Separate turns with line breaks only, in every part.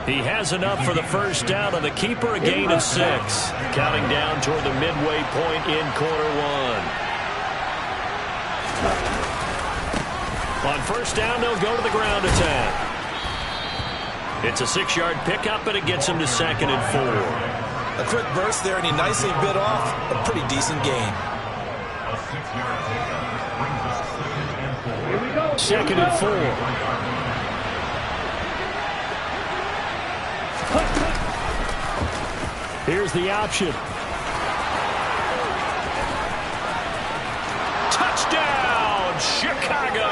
He has enough for the first down on the keeper, a gain of 6. Counting down toward the midway point in quarter one. On first down, they'll go to the ground attack. It's a 6-yard pickup, and it gets him to 2nd and 4.
A quick burst there, and he nicely bit off a pretty decent gain.
2nd and 4. Here's the option. Touchdown, Chicago!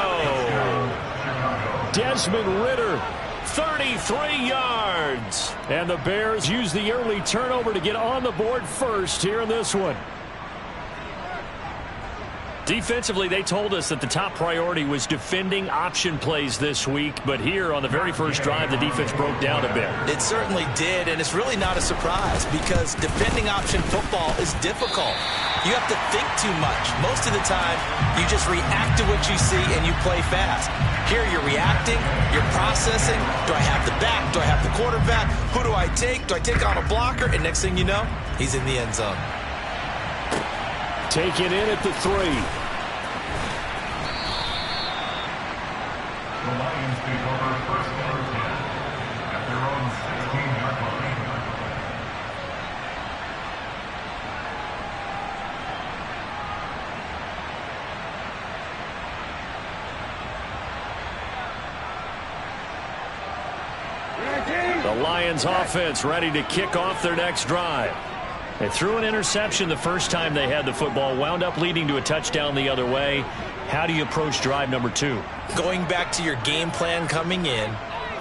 Desmond Ridder, 33 yards. And the Bears use the early turnover to get on the board first here in this one. Defensively, they told us that the top priority was defending option plays this week. But here on the very first drive, the defense broke down a bit.
It certainly did, and it's really not a surprise because defending option football is difficult. You have to think too much. Most of the time, you just react to what you see and you play fast. Here you're reacting, you're processing. Do I have the back? Do I have the quarterback? Who do I take? Do I take on a blocker? And next thing you know, he's in the end zone.
Taken in at the 3.
The Lions take over first and 10 at their own 16-yard line.
The Lions offense ready to kick off their next drive. They threw an interception the first time they had the football, wound up leading to a touchdown the other way. How do you approach drive number 2?
Going back to your game plan coming in,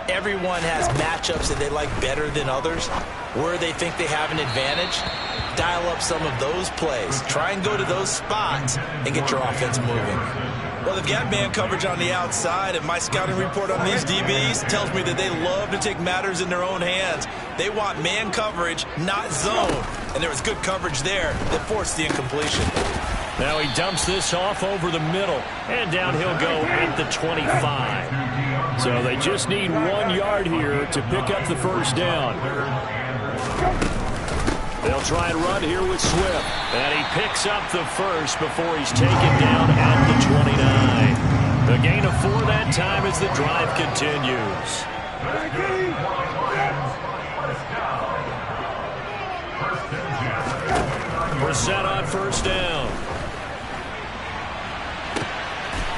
everyone has matchups that they like better than others. Where they think they have an advantage, dial up some of those plays. Try and go to those spots and get your offense moving. Well, they've got man coverage on the outside, and my scouting report on these DBs tells me that they love to take matters in their own hands. They want man coverage, not zone. And there was good coverage there that forced the incompletion.
Now he dumps this off over the middle, and down he'll go at the 25. So they just need 1 yard here to pick up the first down. They'll try and run here with Swift. And he picks up the first before he's taken down at the 29. The gain of 4 that time as the drive continues. We're set on first down.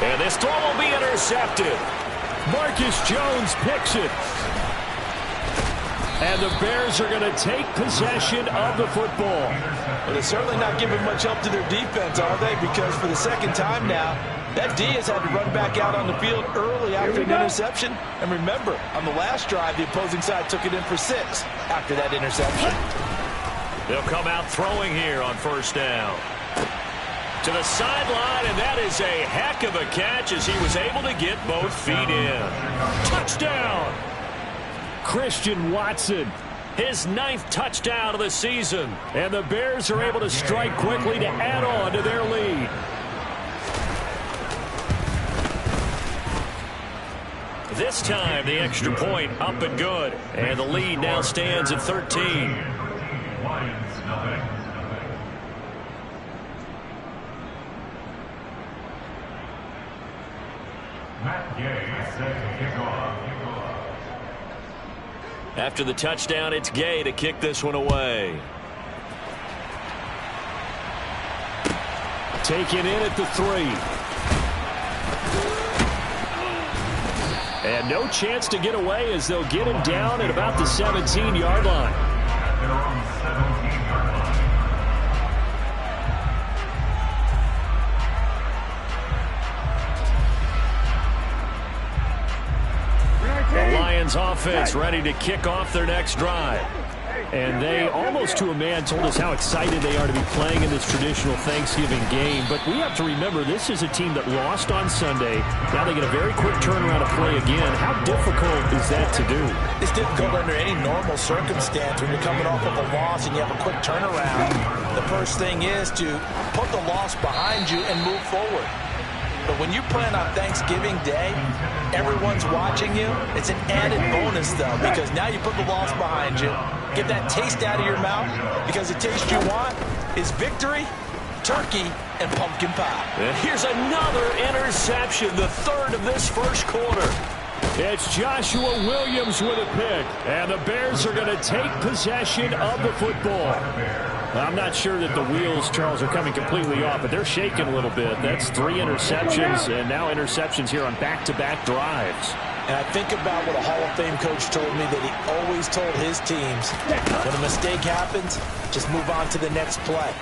And this throw will be intercepted. Marcus Jones picks it. And the Bears are going to take possession of the football.
Well, they're certainly not giving much help to their defense, are they? Because for the second time now, that D has had to run back out on the field early after an interception. And remember, on the last drive, the opposing side took it in for 6 after that interception.
They'll come out throwing here on first down. To the sideline, and that is a heck of a catch as he was able to get both feet in. Touchdown! Christian Watson, his 9th touchdown of the season. And the Bears are able to strike quickly to add on to their lead. This time, the extra point up and good. And the lead now stands at 13.
Matt Gay set to kick off.
After the touchdown, it's Gay to kick this one away. Taken in at the 3. And no chance to get away as they'll get him down at about the 17-yard line.
Their own 17-yard line.
The Lions offense ready to kick off their next drive. And they, almost to a man, told us how excited they are to be playing in this traditional Thanksgiving game. But we have to remember, this is a team that lost on Sunday. Now they get a very quick turnaround to play again. How difficult is that to do?
It's difficult under any normal circumstance when you're coming off of a loss and you have a quick turnaround. The first thing is to put the loss behind you and move forward. But when you plan on Thanksgiving Day, everyone's watching you. It's an added bonus, though, because now you put the loss behind you. Get that taste out of your mouth, because the taste you want is victory, turkey, and pumpkin pie.
And here's another interception, the third of this first quarter. It's Joshua Williams with a pick, and the Bears are going to take possession of the football. I'm not sure that the wheels, Charles, are coming completely off, but they're shaking a little bit. That's 3 interceptions, and now interceptions here on back-to-back drives.
And I think about what a Hall of Fame coach told me that he always told his teams, when a mistake happens, just move on to the next play.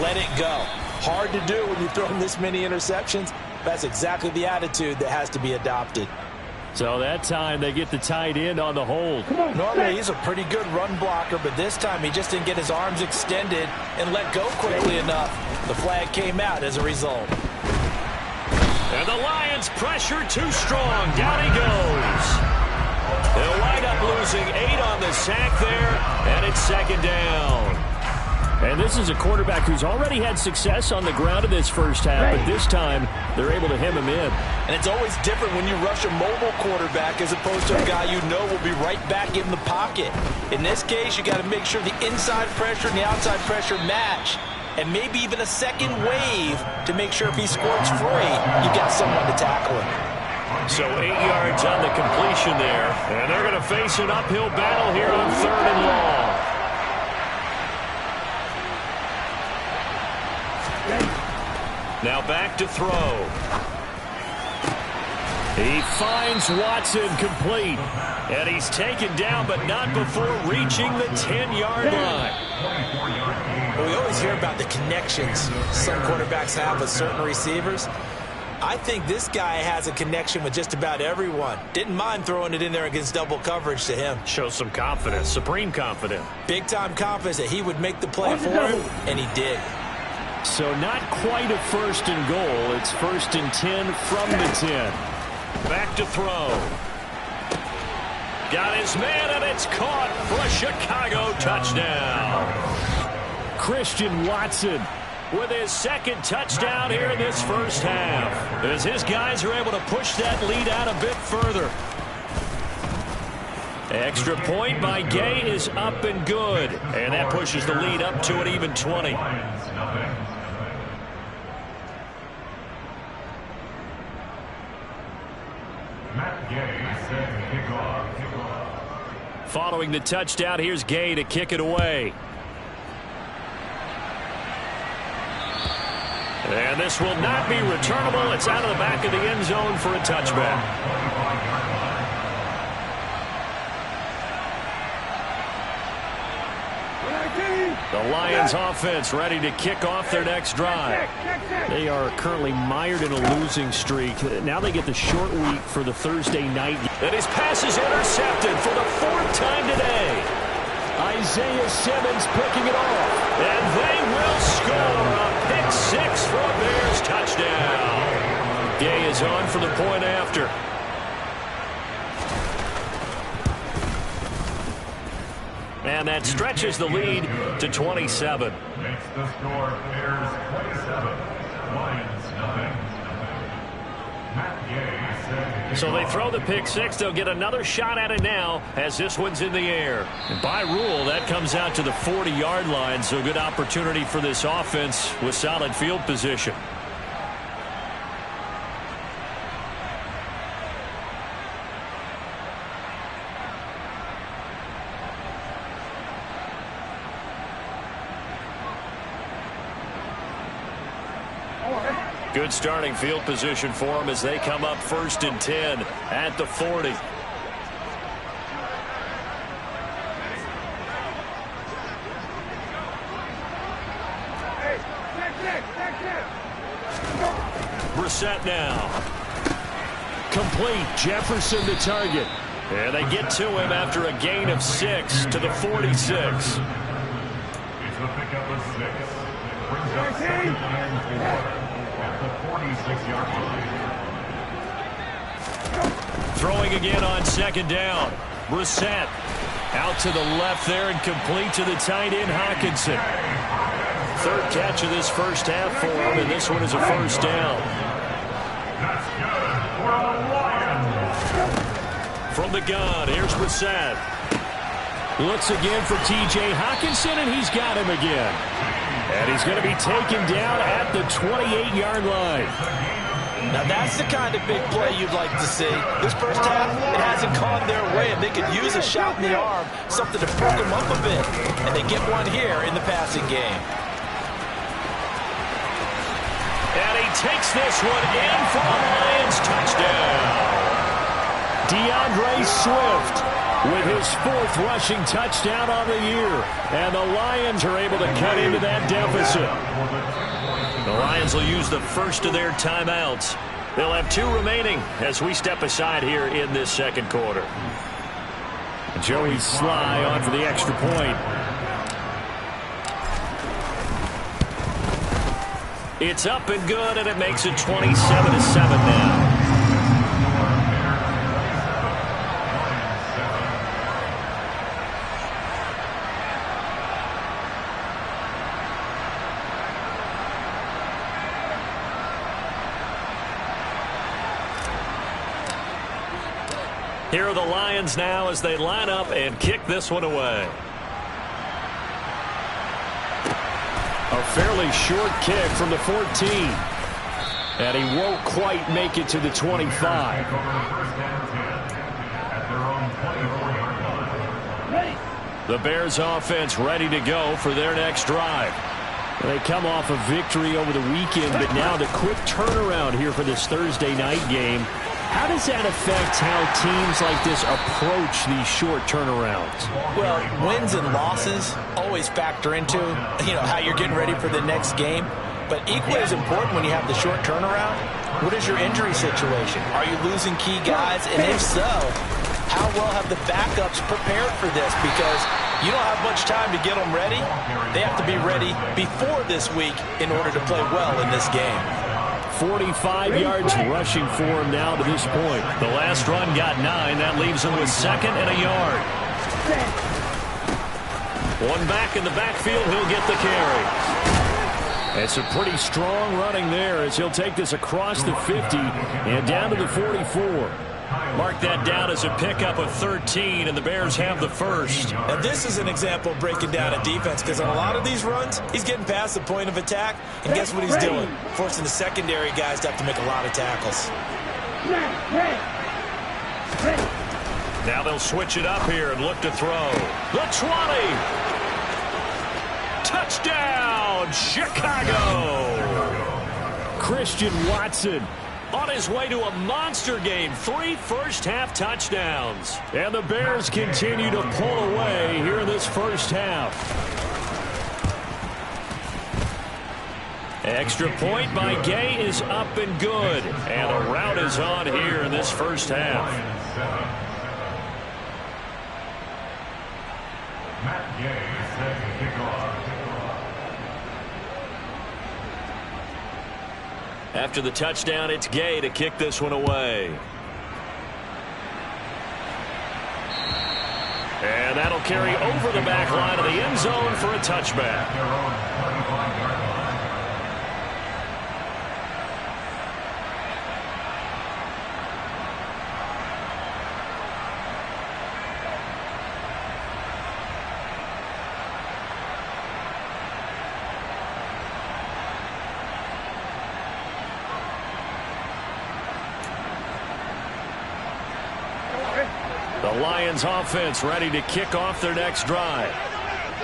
Let it go. Hard to do when you've thrown this many interceptions. That's exactly the attitude that has to be adopted.
So that time they get the tight end on the hold.
Normally he's a pretty good run blocker, but this time he just didn't get his arms extended and let go quickly enough. The flag came out as a result.
And the Lions pressure too strong. Down he goes. They'll wind up losing 8 on the sack there, and it's second down. And this is a quarterback who's already had success on the ground in this first half, but this time they're able to hem him in.
And it's always different when you rush a mobile quarterback as opposed to a guy you know will be right back in the pocket. In this case, you got to make sure the inside pressure and the outside pressure match, and maybe even a second wave to make sure if he squirts free, you got someone to tackle him.
So 8 yards on the completion there, and they're going to face an uphill battle here on 3rd and long. Now back to throw. He finds Watson complete. And he's taken down, but not before reaching the 10-yard line.
We always hear about the connections some quarterbacks have with certain receivers. I think this guy has a connection with just about everyone. Didn't mind throwing it in there against double coverage to him.
Shows some confidence, supreme confidence.
Big-time confidence that he would make the play for him, and he did.
So not quite a 1st and goal. It's 1st and 10 from the 10. Back to throw. Got his man, and it's caught for a Chicago touchdown. Christian Watson with his 2nd touchdown here in this first half, as his guys are able to push that lead out a bit further. Extra point by Gay is up and good, and that pushes the lead up to an even 20. Following the touchdown, here's Gay to kick it away. And this will not be returnable. It's out of the back of the end zone for a touchback. The Lions offense ready to kick off their next drive. They are currently mired in a losing streak. Now they get the short week for the Thursday night. And his pass is intercepted for the 4th time today. Isaiah Simmons picking it off. And they will score a pick 6 for a Bears touchdown. Gay is on for the point after. And that stretches the lead to 27.
Makes the score Bears 27, Lions nothing. Matt Gay.
So they throw the pick 6. They'll get another shot at it now as this one's in the air. And by rule, that comes out to the 40-yard line. So good opportunity for this offense with solid field position. Good starting field position for them as they come up 1st and 10 at the 40. Brissett now. Complete. Jefferson the target. And they get to him after a gain of 6 to the 46.
It's a pickup of 6. Brings up 2nd and 4. At the 46-yard line.
Throwing again on 2nd down. Brissett out to the left there and complete to the tight end Hawkinson. 3rd catch of this first half for him, and this one is a 1st down. from the gun. Here's Brissett.
Looks again for T.J. Hawkinson, and he's got him again. And he's going to be taken down at the 28-yard line.
Now, that's the kind of big play you'd like to see. This first half, it hasn't gone their way, and they could use a shot in the arm, something to perk them up a bit. And they get one here in the passing game.
And he takes this one in for a Lions touchdown.
DeAndre Swift with his 4th rushing touchdown on the year. And the Lions are able to cut into that deficit.
The Lions will use the first of their timeouts. They'll have 2 remaining as we step aside here in this second quarter.
Joey Sly on for the extra point.
It's up and good, and it makes it 27-7 now. Here are the Lions now as they line up and kick this one away.
A fairly short kick from the 14. And he won't quite make it to the 25. The Bears offense ready to go for their next drive. They come off a victory over the weekend, but now the quick turnaround here for this Thursday night game. How does that affect how teams like this approach these short turnarounds?
Well, wins and losses always factor into, how you're getting ready for the next game. But equally as important when you have the short turnaround, what is your injury situation? Are you losing key guys? And if so, how well have the backups prepared for this? Because you don't have much time to get them ready. They have to be ready before this week in order to play well in this game.
45 yards rushing for him now to this point.
The last run got 9. That leaves him with 2nd and a yard. One back in the backfield. He'll get the carry.
It's a pretty strong running there as he'll take this across the 50 and down to the 44.
Mark that down as a pickup of 13, and the Bears have the first.
Now, this is an example of breaking down a defense, because on a lot of these runs, he's getting past the point of attack, and guess what he's doing? Forcing the secondary guys to have to make a lot of tackles.
Now they'll switch it up here and look to throw. The 20. Touchdown, Chicago.
Christian Watson
on his way to a monster game. 3 first-half touchdowns.
And the Bears continue to pull away here in this first half.
Extra point by Gay is up and good. And a rout is on here in this first half.
Matt Gay set to kick off.
After the touchdown, it's Gay to kick this one away. And that'll carry over the back line of the end zone for a touchback.
The Lions offense ready to kick off their next drive.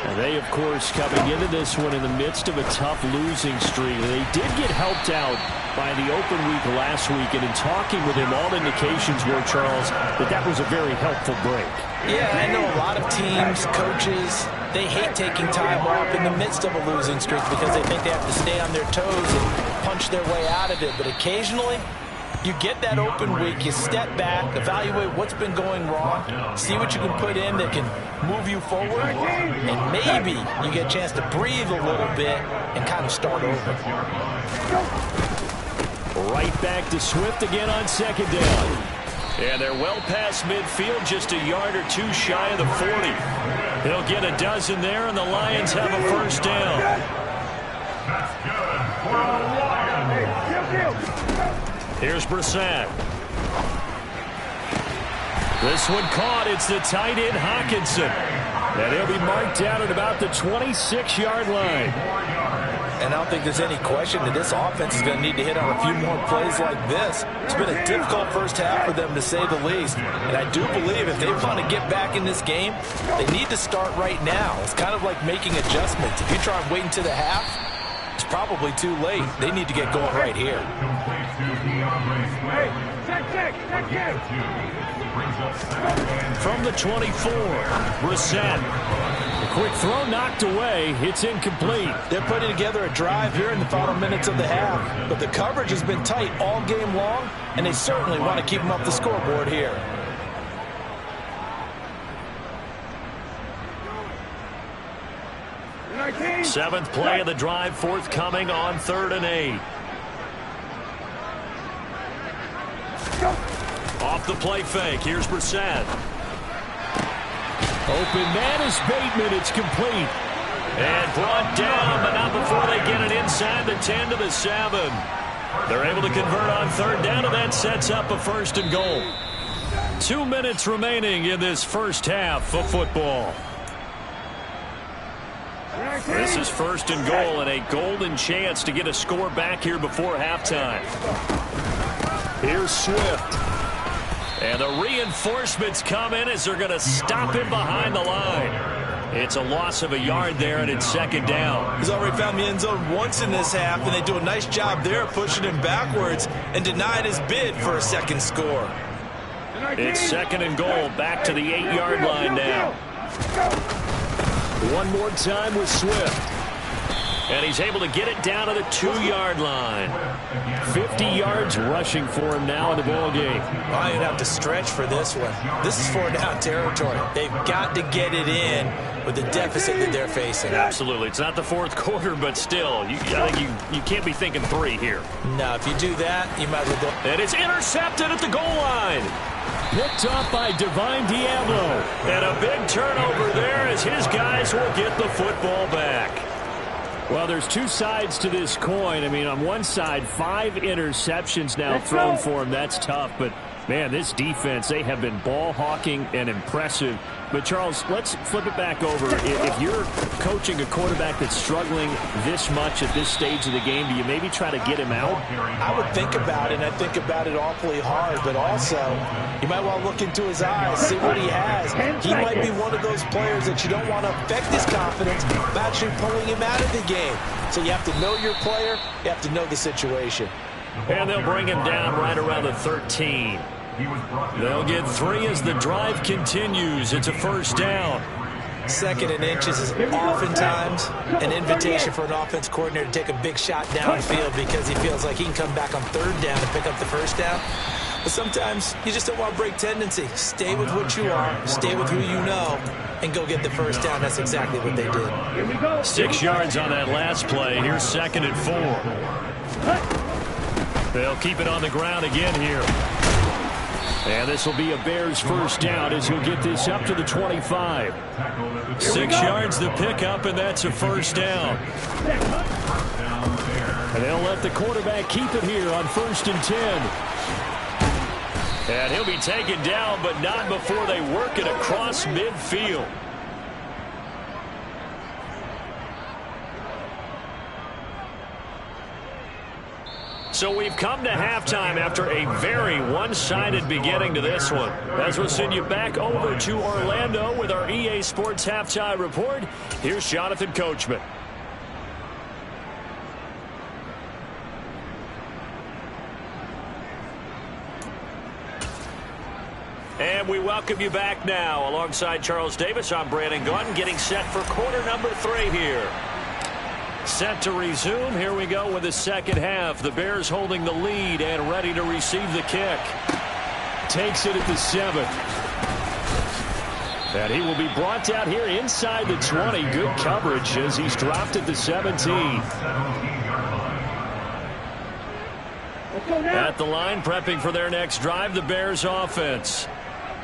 And they, of course, coming into this one in the midst of a tough losing streak. They did get helped out by the open week last week. And in talking with him, all indications were, Charles, that was a very helpful break.
Yeah, I know a lot of teams, coaches, they hate taking time off in the midst of a losing streak because they think they have to stay on their toes and punch their way out of it. But occasionally, you get that open week, you step back, evaluate what's been going wrong, see what you can put in that can move you forward, and maybe you get a chance to breathe a little bit and kind of start over.
Right back to Swift again on second down.
And they're well past midfield, just a yard or two shy of the 40. They'll get a dozen there, and the Lions have a first down.
That's good for the Lions.
Here's Brissett.
This one caught. It's the tight end, Hawkinson. And he'll be marked down at about the 26-yard line.
And I don't think there's any question that this offense is going to need to hit on a few more plays like this. It's been a difficult first half for them, to say the least. And I do believe if they want to get back in this game, they need to start right now. It's kind of like making adjustments. If you try and wait until the half, it's probably too late. They need to get going right here.
From the 24, Brissett. A quick throw knocked away. It's incomplete.
They're putting together a drive here in the final minutes of the half, but the coverage has been tight all game long, and they certainly want to keep them up the scoreboard here.
Seventh play of the drive forthcoming on 3rd and 8. Off the play fake. Here's Brissett.
Open man is Bateman. It's complete.
And brought down, but not before they get it inside the 10 to the 7. They're able to convert on 3rd down, and that sets up a 1st and goal.
2 minutes remaining in this first half of football.
This is 1st and goal, and a golden chance to get a score back here before halftime.
Here's Swift.
And the reinforcements come in as they're going to stop him behind the line. It's a loss of a yard there, and it's 2nd down.
He's already found the end zone once in this half, and they do a nice job there pushing him backwards and denied his bid for a 2nd score.
It's 2nd and goal, back to the 8-yard line now.
One more time with Swift.
And he's able to get it down to the 2-yard line.
50 yards rushing for him now in the ball game.
I'm going to have to stretch for this one. This is 4-down territory. They've got to get it in with the deficit that they're facing.
Absolutely. It's not the 4th quarter, but still, I think you can't be thinking 3 here.
No, if you do that, you might as well go.
And it's intercepted at the goal line.
Picked up by Divine Diablo.
And a big turnover there as his guys will get the football back.
Well, there's two sides to this coin. I mean, on one side, 5 interceptions now thrown for him. That's tough. But, man, this defense, they have been ball hawking and impressive. But, Charles, let's flip it back over. If you're coaching a quarterback that's struggling this much at this stage of the game, do you maybe try to get him out?
I would think about it, and I think about it awfully hard. But also, you might want to look into his eyes, see what he has. He might be one of those players that you don't want to affect his confidence by actually pulling him out of the game. So you have to know your player. You have to know the situation.
And they'll bring him down right around the 13. They'll get 3 as the drive continues. It's a 1st down.
2nd and inches is oftentimes an invitation for an offense coordinator to take a big shot downfield because he feels like he can come back on 3rd down and pick up the 1st down. But sometimes you just don't want to break tendency. Stay with what you are, stay with who you know, and go get the 1st down. That's exactly what they did.
6 yards on that last play. Here's 2nd and 4. They'll keep it on the ground again here.
And this will be a Bears 1st down as he'll get this up to the 25.
6 yards the pickup, and that's a 1st down.
And they'll let the quarterback keep it here on 1st and 10.
And he'll be taken down, but not before they work it across midfield. So we've come to halftime after a very one-sided beginning to this one. As we'll send you back over to Orlando with our EA Sports Halftime Report, here's Jonathan Coachman. And we welcome you back now. Alongside Charles Davis, I'm Brandon Gaudin, getting set for quarter number 3 here. Set to resume. Here we go with the 2nd half. The Bears holding the lead and ready to receive the kick.
Takes it at the 7. And he will be brought down here inside the 20. Good coverage as he's dropped at the 17.
At the line, prepping for their next drive, the Bears offense.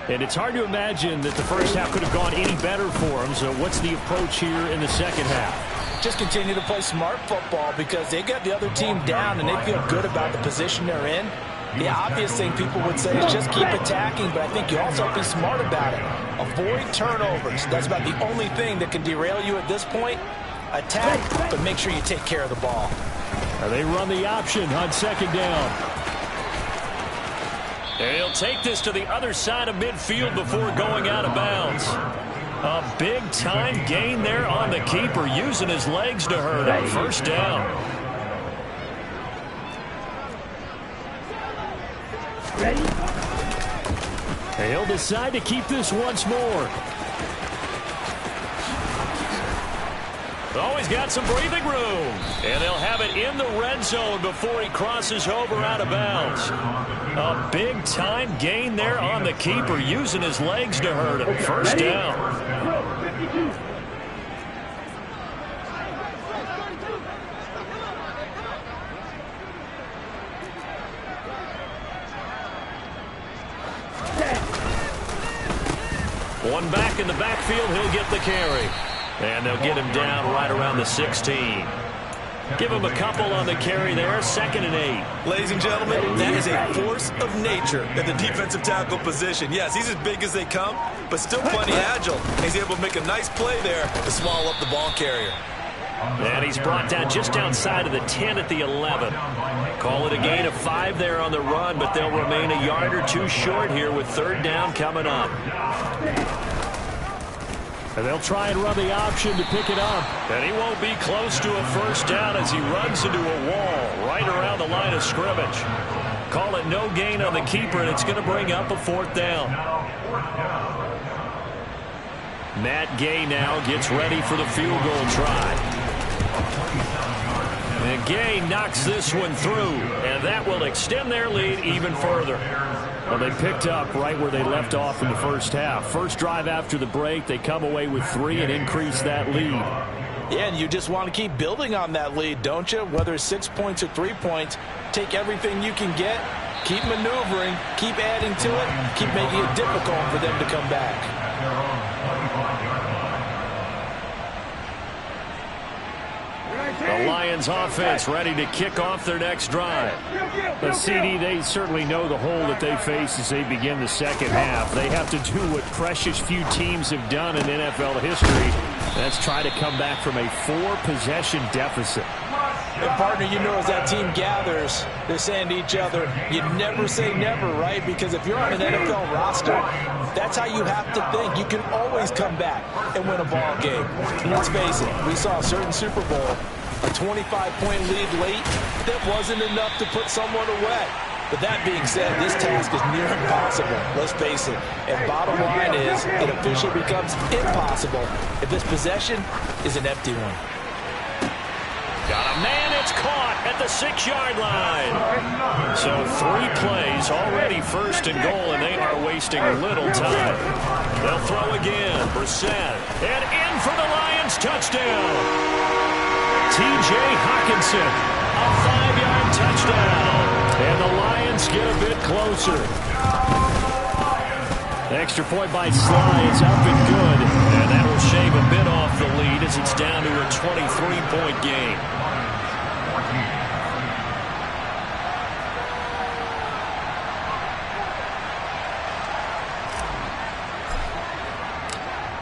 And it's hard to imagine that the first half could have gone any better for them. So what's the approach here in the 2nd half?
Just continue to play smart football because they got the other team down and they feel good about the position they're in. The obvious thing people would say is just keep attacking, but I think you also have to be smart about it. Avoid turnovers. That's about the only thing that can derail you at this point. Attack, but make sure you take care of the ball.
They run the option on second down.
And he'll take this to the other side of midfield before going out of bounds. A big-time gain there on the keeper, using his legs to hurt him. First down.
He'll decide to keep this once more.
Oh, he's got some breathing room. And they'll have it in the red zone before he crosses over out of bounds. A big-time gain there on the keeper, using his legs to hurt him. First down. One back in the backfield, he'll get the carry. And they'll get him down right around the 16. Give him a couple on the carry there, 2nd and 8.
Ladies and gentlemen, that is a force of nature in the defensive tackle position. Yes, he's as big as they come, but still plenty agile. He's able to make a nice play there to swallow up the ball carrier.
And he's brought down just outside of the 10 at the 11. Call it a gain of 5 there on the run, but they'll remain a yard or two short here with 3rd down coming up.
And they'll try and run the option to pick it up.
And he won't be close to a first down as he runs into a wall right around the line of scrimmage. Call it no gain on the keeper, and it's going to bring up a 4th down. Matt Gay now gets ready for the field goal try. And Gay knocks this one through, and that will extend their lead even further.
Well, they picked up right where they left off in the first half. First drive after the break, they come away with 3 and increase that lead.
Yeah, and you just want to keep building on that lead, don't you? Whether it's 6 points or 3 points, take everything you can get, keep maneuvering, keep adding to it, keep making it difficult for them to come back.
The Lions offense ready to kick off their next drive.
The CD, they certainly know the hole that they face as they begin the second half. They have to do what precious few teams have done in NFL history. That's try to come back from a 4-possession deficit.
And partner, you know, as that team gathers, they're saying to each other, you never say never, right? Because if you're on an NFL roster, that's how you have to think. You can always come back and win a ball game. And let's face it, we saw a certain Super Bowl, a 25-point lead late, that wasn't enough to put someone away. But that being said, this task is near impossible. Let's face it. And bottom line is, it officially becomes impossible if this possession is an empty one.
Got a man, it's caught at the 6-yard line. So 3 plays, already 1st and goal, and they are wasting little time. They'll throw again, Brissett, and in for the Lions, touchdown. T.J. Hawkinson, a 5-yard touchdown. And the Lions get a bit closer.
The extra point by Sly is up and good.
And that will shave a bit off the lead as it's down to a 23-point game.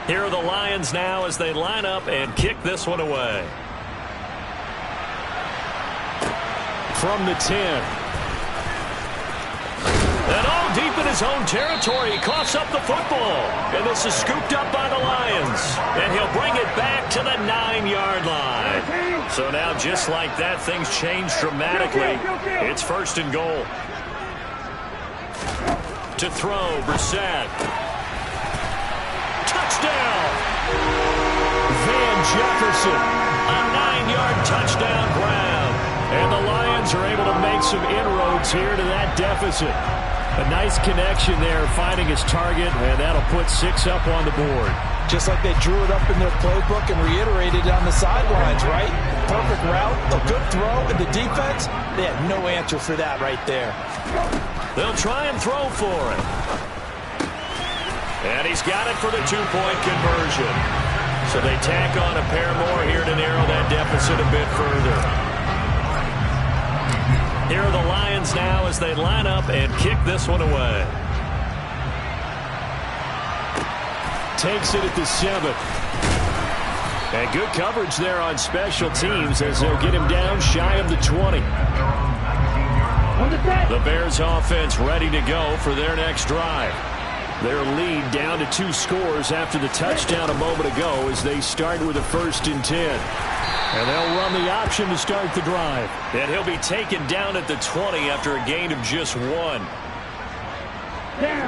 Here are the Lions now as they line up and kick this one away.
From the 10.
And all deep in his own territory, he coughs up the football. And this is scooped up by the Lions. And he'll bring it back to the 9-yard line. So now, just like that, things change dramatically. It's 1st and goal. To throw, Brissett. Touchdown!
Van Jefferson.
A 9-yard touchdown grab.
And the Lions are able to make some inroads here to that deficit. A nice connection there, finding his target, and that'll put 6 up on the board.
Just like they drew it up in their playbook and reiterated it on the sidelines, right? Perfect route, a good throw, and the defense, they had no answer for that right there.
They'll try and throw for it. And he's got it for the 2-point conversion. So they tack on a pair more here to narrow that deficit a bit further. Here are the Lions now as they line up and kick this one away.
Takes it at the 7. And good coverage there on special teams as they'll get him down shy of the 20. The Bears offense ready to go for their next drive. Their lead down to 2 scores after the touchdown a moment ago as they start with a 1st and 10. And they'll run the option to start the drive.
And he'll be taken down at the 20 after a gain of just 1.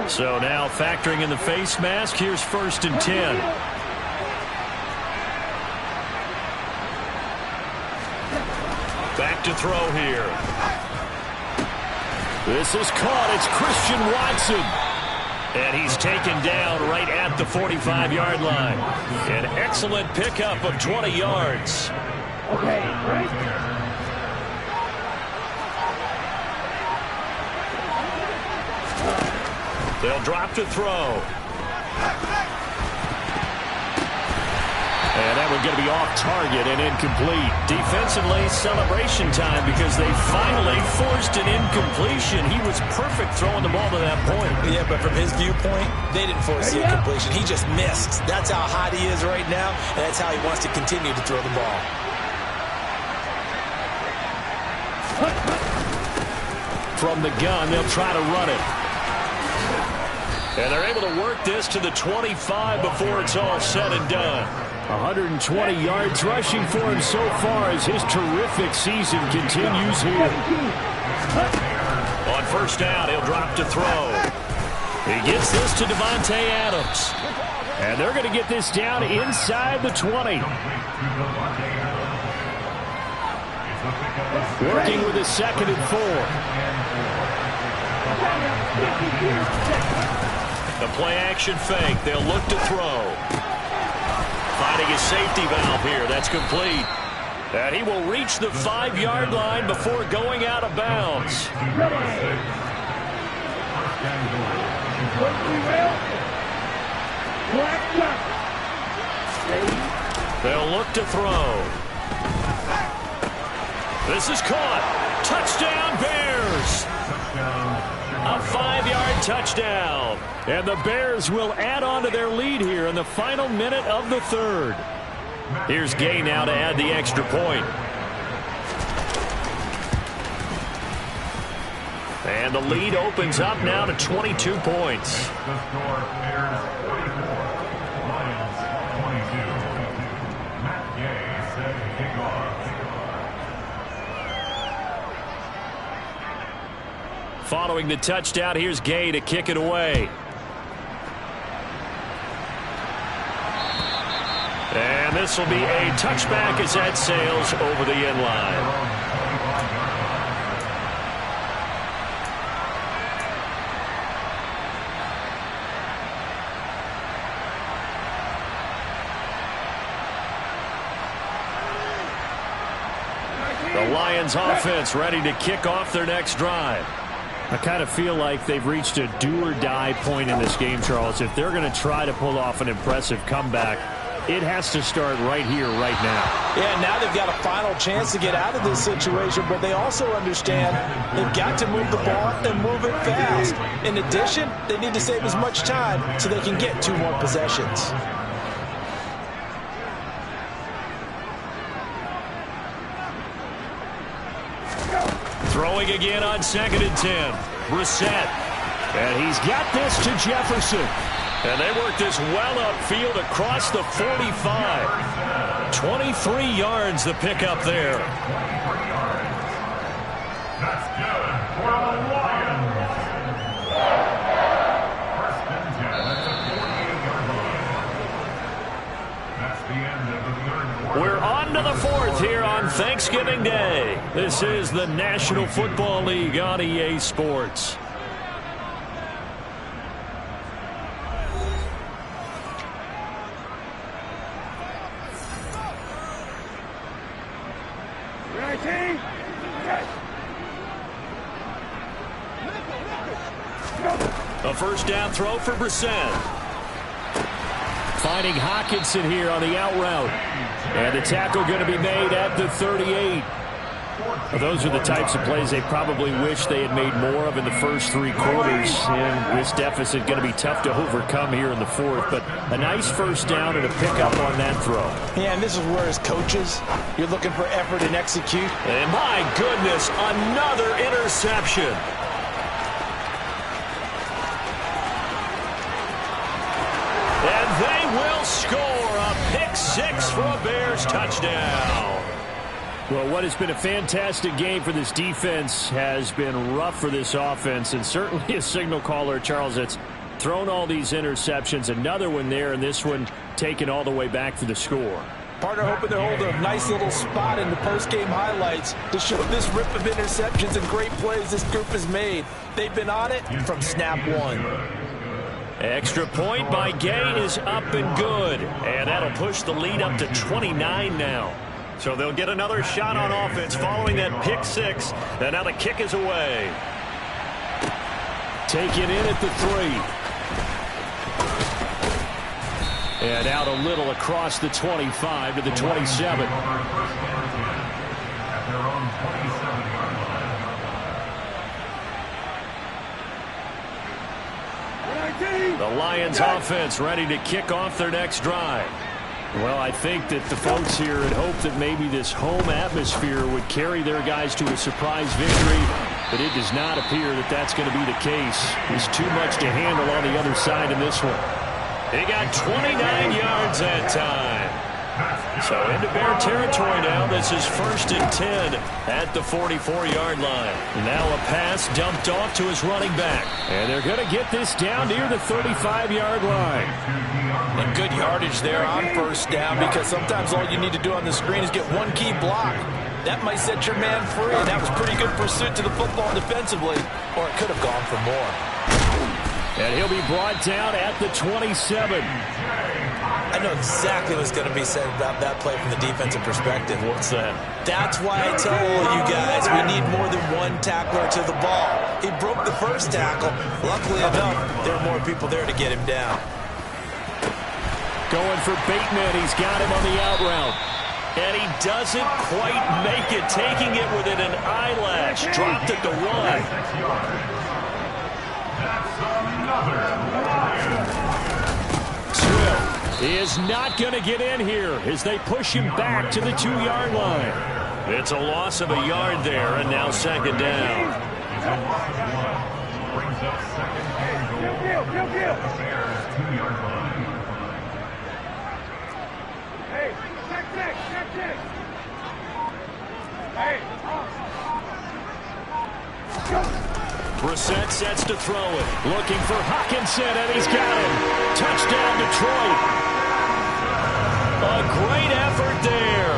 So now factoring in the face mask, here's 1st and 10. Back to throw here.
This is caught. It's Christian Watson.
And he's taken down right at the 45-yard line. An excellent pickup of 20 yards.
Okay, right.
They'll drop to throw.
And that one's going to be off target and incomplete.
Defensively, celebration time because they finally forced an incompletion. He was perfect throwing the ball to that point.
Yeah, but from his viewpoint, they didn't force the incompletion. He just missed. That's how hot he is right now, and that's how he wants to continue to throw the ball.
From the gun, they'll try to run it.
And they're able to work this to the 25 before it's all said and done.
120 yards rushing for him so far as his terrific season continues here.
On 1st down, he'll drop to throw. He gets this to Devontae Adams.
And they're going to get this down inside the 20. Working with a 2nd and 4.
The play-action fake. They'll look to throw. Finding a safety valve here. That's complete. And he will reach the 5-yard line before going out of bounds. They'll look to throw. This is caught. Touchdown, Bears. A 5-yard touchdown.
And the Bears will add on to their lead here in the final minute of the 3rd.
Here's Gay now to add the extra point. And the lead opens up now to 22 points.
The score, Bears 24, Lions 22. Matt Gay set kickoff.
Following the touchdown, here's Gay to kick it away. And this will be a touchback as that sails over the end line. The Lions offense ready to kick off their next drive.
I kind of feel like they've reached a do-or-die point in this game, Charles. If they're going to try to pull off an impressive comeback, it has to start right here, right now.
Yeah, now they've got a final chance to get out of this situation, but they also understand they've got to move the ball and move it fast. In addition, they need to save as much time so they can get 2 more possessions.
Throwing again on 2nd and 10. Brissett.
And he's got this to Jefferson.
And they work this well upfield across the 45. 23 yards the pickup there.
That's good for the Lions. 1st and 10 at the 48-yard line. That's the end of the 3rd quarter.
We're on to the 4th here on Thanksgiving Day. This is the National Football League on EA Sports. A 1st down throw for Brissett.
Finding Hawkinson here on the out route. And the tackle going to be made at the 38. Well, those are the types of plays they probably wish they had made more of in the first 3 quarters. And this deficit going to be tough to overcome here in the 4th. But a nice first down and a pickup on that throw.
Yeah, and this is where, as coaches, you're looking for effort and execute.
And my goodness, another interception. And they will score a pick-6 for a Bears touchdown.
Well, what has been a fantastic game for this defense has been rough for this offense, and certainly a signal caller, Charles, that's thrown all these interceptions. Another one there, and this one taken all the way back for the score.
Partner hoping to hold a nice little spot in the post-game highlights to show this rip of interceptions and great plays this group has made. They've been on it from snap 1.
Extra point by Gay is up and good. And that'll push the lead up to 29 now. So they'll get another shot on offense following that pick-6. And now the kick is away.
Taken in at the 3. And out a little across the 25 to the 27. The Lions offense ready to kick off their next drive. Well, I think that the folks here had hoped that maybe this home atmosphere would carry their guys to a surprise victory, but it does not appear that that's going to be the case. There's too much to handle on the other side in this one.
He got 29 yards that time. So into Bear territory now. This is 1st and 10 at the 44-yard line. Now a pass dumped off to his running back.
And they're going to get this down near the 35-yard line.
And good yardage there on 1st down, because sometimes all you need to do on the screen is get one key block. That might set your man free, and that was pretty good pursuit to the football defensively, or it could have gone for more.
And he'll be brought down at the 27.
I know exactly what's going to be said about that play from the defensive perspective.
What's that?
That's why I tell all you guys we need more than one tackler to the ball. He broke the first tackle. Luckily enough, there are more people there to get him down.
Going for Bateman. He's got him on the out route.
And he doesn't quite make it, taking it within an eyelash. Dropped at the 1.
He is not going to get in here as they push him back to the 2-yard line.
It's a loss of a yard there, and now 2nd down.
Brings up 2nd and goal. Bears 2-yard line. Hey, check. Hey.
Brissett sets to throw it.
Looking for Hockenson, and he's got him. Touchdown, Detroit.
A great effort there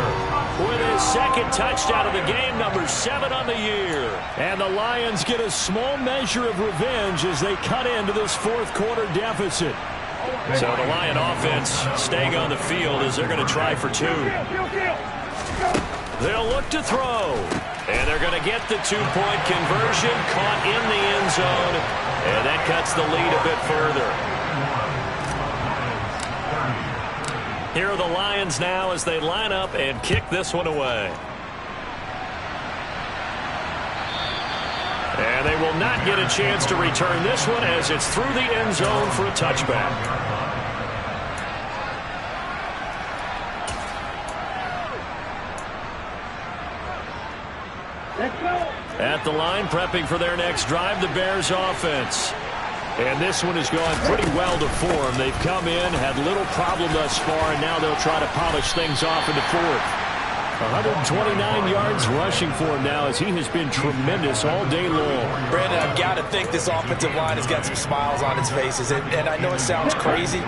with his 2nd touchdown of the game, number 7 on the year.
And the Lions get a small measure of revenge as they cut into this 4th quarter deficit.
So the Lion offense staying on the field as they're going to try for 2. They'll look to throw. And they're going to get the 2-point conversion, caught in the end zone. And that cuts the lead a bit further. Here are the Lions now as they line up and kick this one away. And they will not get a chance to return this one as it's through the end zone for a touchback. At the line, prepping for their next drive, the Bears offense.
And this one has gone pretty well to form. They've come in, had little problem thus far, and now they'll try to polish things off in the 4th. 129 yards rushing for him now as he has been tremendous all day long.
Brandon, I've got to think this offensive line has got some smiles on its faces. And I know it sounds crazy,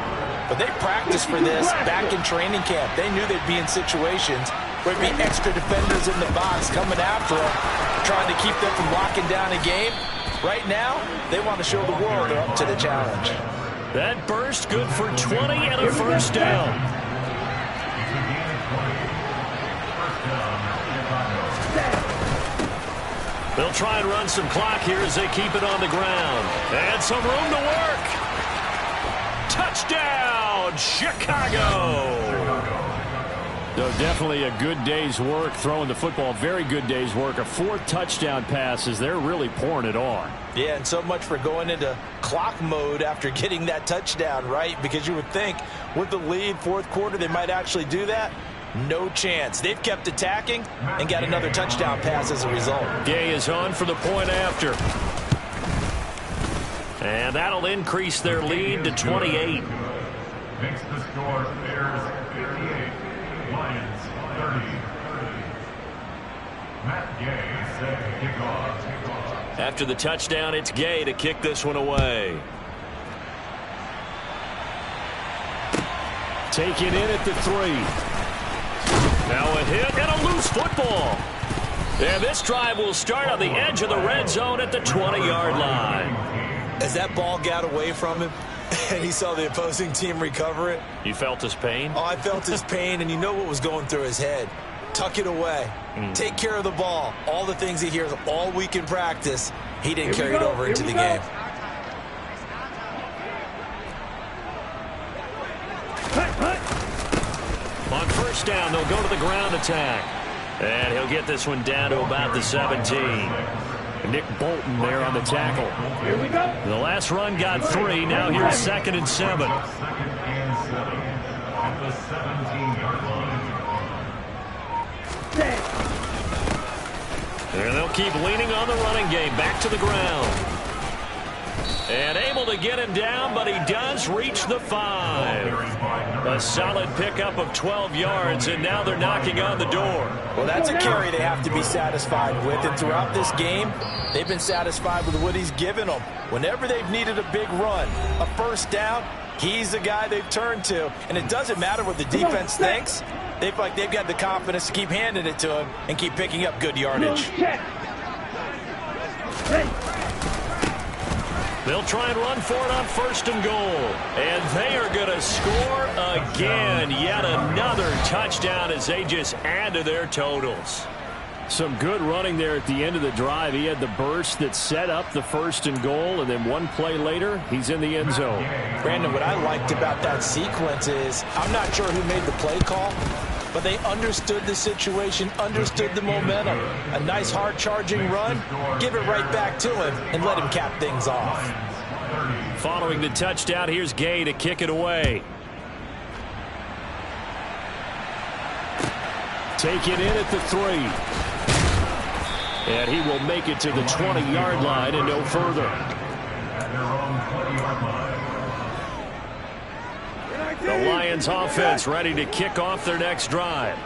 but they practiced for this back in training camp. They knew they'd be in situations where there'd be extra defenders in the box coming after them, trying to keep them from locking down a game. Right now, they want to show the world they're up to the challenge.
That burst good for 20 and a 1st down. They'll try and run some clock here as they keep it on the ground. And some room to work. Touchdown, Chicago.
So definitely a good day's work throwing the football. Very good day's work. A 4th touchdown pass as they're really pouring it on.
Yeah, and so much for going into clock mode after getting that touchdown, right? Because you would think with the lead, 4th quarter, they might actually do that. No chance. They've kept attacking and got another touchdown pass as a result.
Gay is on for the point after. And that'll increase their lead to 28.
Makes the score Bears 58, Lions 30. Matt Gay set to kick off.
After the touchdown, it's Gay to kick this one away.
Taken in at the 3.
Now a hit and a loose football. And this drive will start on the edge of the red zone at the 20-yard line.
As that ball got away from him and he saw the opposing team recover it.
You felt his pain?
Oh, I felt his pain, and you know what was going through his head. Tuck it away. Take care of the ball. All the things he hears all week in practice, he didn't carry it over into the game.
On first down, they'll go to the ground attack. And he'll get this one down to about the 17.
Nick Bolton there on the tackle.
The last run got 3. Now here's 2nd and 7.
2nd and 7 at the 17-yard line.
And they'll keep leaning on the running game. Back to the ground. And able to get him down, but he does reach the 5. A solid pickup of 12 yards, and now they're knocking on the door.
Well, that's a carry they have to be satisfied with. And throughout this game, they've been satisfied with what he's given them. Whenever they've needed a big run, a first down, he's the guy they've turned to. And it doesn't matter what the defense thinks. They feel like they've got the confidence to keep handing it to him and keep picking up good yardage.
They'll try and run for it on 1st and goal. And they are going to score again. Yet another touchdown as they just add to their totals.
Some good running there at the end of the drive. He had the burst that set up the 1st and goal, and then one play later, he's in the end zone.
Brandon, what I liked about that sequence is I'm not sure who made the play call, but they understood the situation, understood the momentum. A nice hard-charging run, give it right back to him, and let him cap things off.
Following the touchdown, here's Gay to kick it away.
Take it in at the 3. And he will make it to the 20-yard line and no further.
The Lions offense ready to kick off their next drive.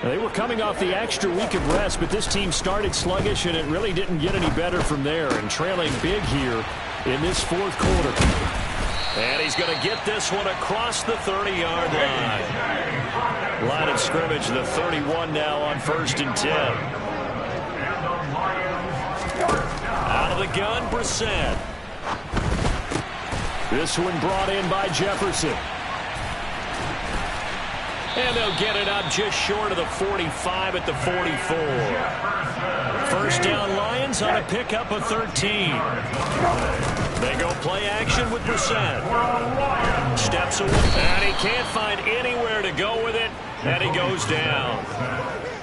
They were coming off the extra week of rest, but this team started sluggish, and it really didn't get any better from there. And trailing big here in this 4th quarter.
And he's going to get this one across the 30-yard line. Line of scrimmage, the 31 now on 1st and 10. Out of the gun, Brissett.
This one brought in by Jefferson.
And they'll get it up just short of the 45 at the 44. First down, Lions on a pickup of 13. They go play action with Brissett. Steps away, and he can't find anywhere to go with it, and he goes down.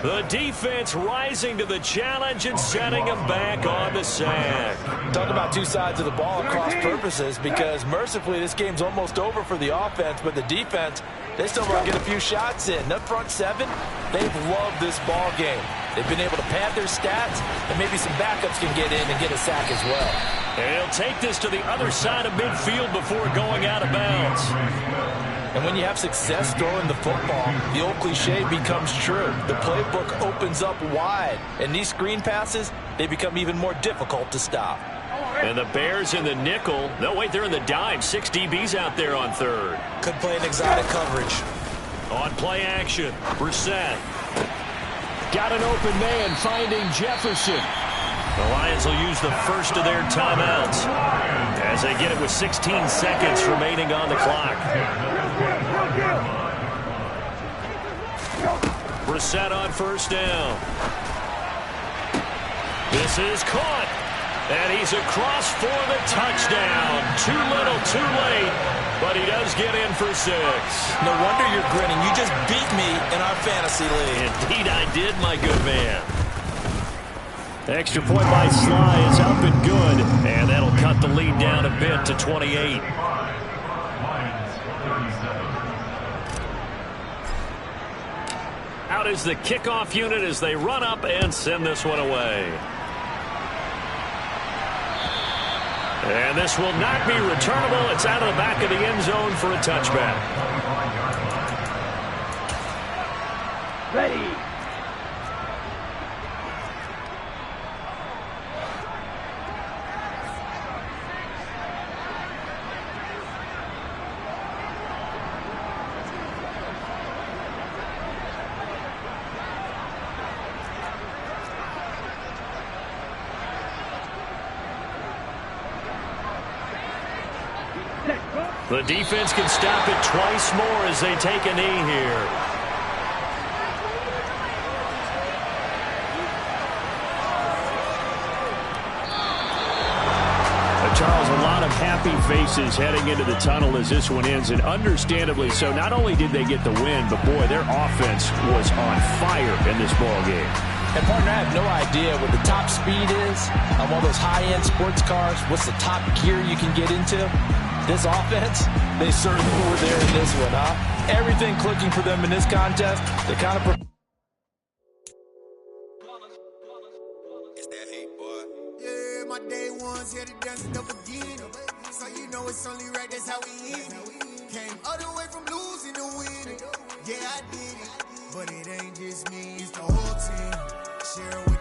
The defense rising to the challenge and setting him back on the sack.
Talk about two sides of the ball at cross purposes, because mercifully this game's almost over for the offense, but the defense, they still want to get a few shots in. That front 7, they've loved this ball game. They've been able to pad their stats, and maybe some backups can get in and get a sack as well.
And he'll take this to the other side of midfield before going out of bounds.
And when you have success throwing the football, the old cliche becomes true. The playbook opens up wide, and these screen passes, they become even more difficult to stop.
And the Bears in the nickel. No, wait, they're in the dime. 6 DBs out there on 3rd.
Could play an exotic coverage.
On play action, Brissett.
Got an open man finding Jefferson.
The Lions will use the first of their timeouts as they get it with 16 seconds remaining on the clock. Brissett on first down. This is caught. And he's across for the touchdown. Too little, too late. but he does get in for 6.
No wonder you're grinning. You just beat me in our fantasy league.
Indeed I did, my good man.
The extra point by Sly is up and good.
And that'll cut the lead down a bit to 28. Out is the kickoff unit as they run up and send this one away. And this will not be returnable. It's out of the back of the end zone for a touchback.
Ready.
The defense can stop it twice more as they take a knee here.
Charles, a lot of happy faces heading into the tunnel as this one ends, and understandably so. Not only did they get the win, but boy, their offense was on fire in this ball game.
And partner, I have no idea what the top speed is on one of those high-end sports cars. What's the top gear you can get into? This offense, they certainly were there in this one, huh? Everything clicking for them in this contest. The kind of
It's that hate, boy. Yeah, my day ones here to dance at the beginning. So you know it's only right, that's how we eat. Came all the way from losing to winning. Yeah, I did it. But it ain't just me, it's the whole team. Share with